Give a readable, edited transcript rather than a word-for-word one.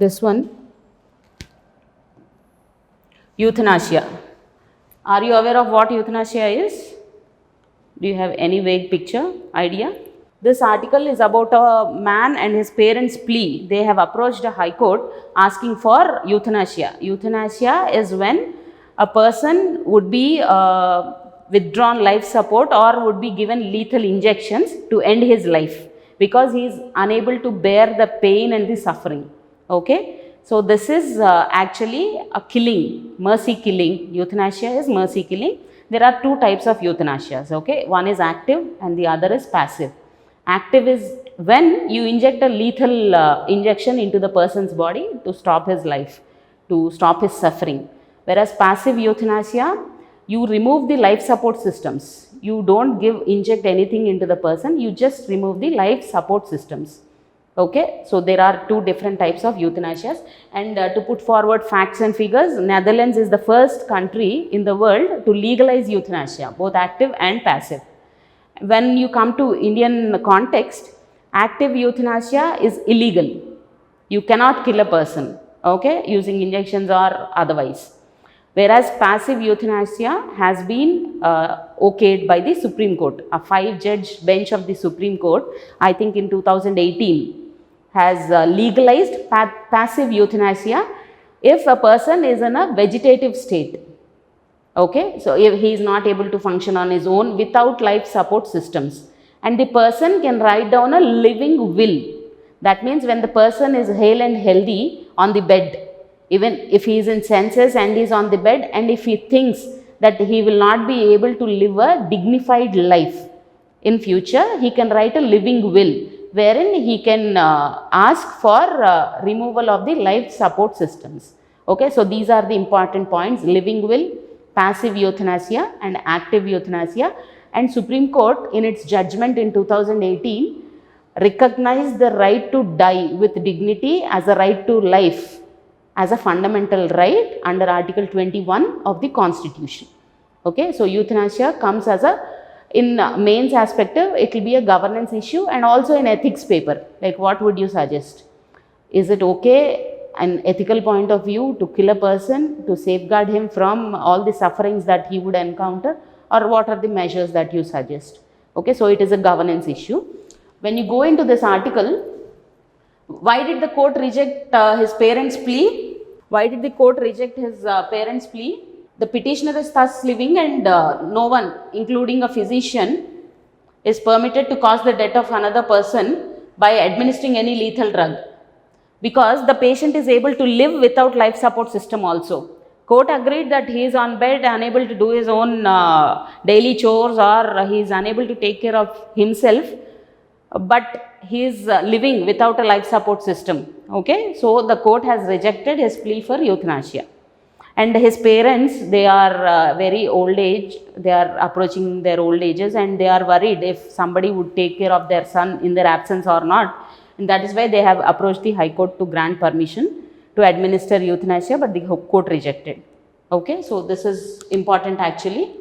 This one, euthanasia. Are you aware of what euthanasia is? Do you have any vague picture, idea? This article is about a man and his parents' plea. They have approached a high court asking for euthanasia. Euthanasia is when a person would be withdrawn life support or would be given lethal injections to end his life because he is unable to bear the pain and the suffering. Okay, so this is actually a killing, mercy killing. Euthanasia is mercy killing. There are two types of euthanasias. Okay, one is active and the other is passive. Active is when you inject a lethal injection into the person's body to stop his life, to stop his suffering. Whereas passive euthanasia, you remove the life support systems. You don't inject anything into the person, you just remove the life support systems. Okay, so there are two different types of euthanasias. And to put forward facts and figures, Netherlands is the first country in the world to legalize euthanasia, both active and passive. When you come to Indian context, active euthanasia is illegal. You cannot kill a person, okay, using injections or otherwise. Whereas passive euthanasia has been okayed by the Supreme Court. A 5-judge bench of the Supreme Court, I think in 2018, has legalized passive euthanasia if a person is in a vegetative state. Okay, so if he is not able to function on his own without life support systems, and the person can write down a living will. That means when the person is hale and healthy on the bed, even if he is in senses and is on the bed, and if he thinks that he will not be able to live a dignified life in future, he can write a living will wherein he can ask for removal of the life support systems. Okay, so these are the important points: living will, passive euthanasia and active euthanasia. And Supreme Court in its judgment in 2018 recognized the right to die with dignity as a right to life, as a fundamental right under Article 21 of the Constitution. Okay, so euthanasia comes as a, in mains aspective, it will be a governance issue and also an ethics paper. Like, what would you suggest? Is it okay, an ethical point of view, to kill a person to safeguard him from all the sufferings that he would encounter, or what are the measures that you suggest? Okay, so it is a governance issue. When you go into this article, why did the court reject his parents' plea? Why did the court reject his parents' plea? The petitioner is thus living and no one, including a physician, is permitted to cause the death of another person by administering any lethal drug, because the patient is able to live without life support system also. Court agreed that he is on bed, unable to do his own daily chores, or he is unable to take care of himself, but he is living without a life support system. Okay, so the court has rejected his plea for euthanasia. And his parents, they are very old age, they are approaching their old ages, and they are worried if somebody would take care of their son in their absence or not. And that is why they have approached the High Court to grant permission to administer euthanasia, but the court rejected. Okay, so this is important actually.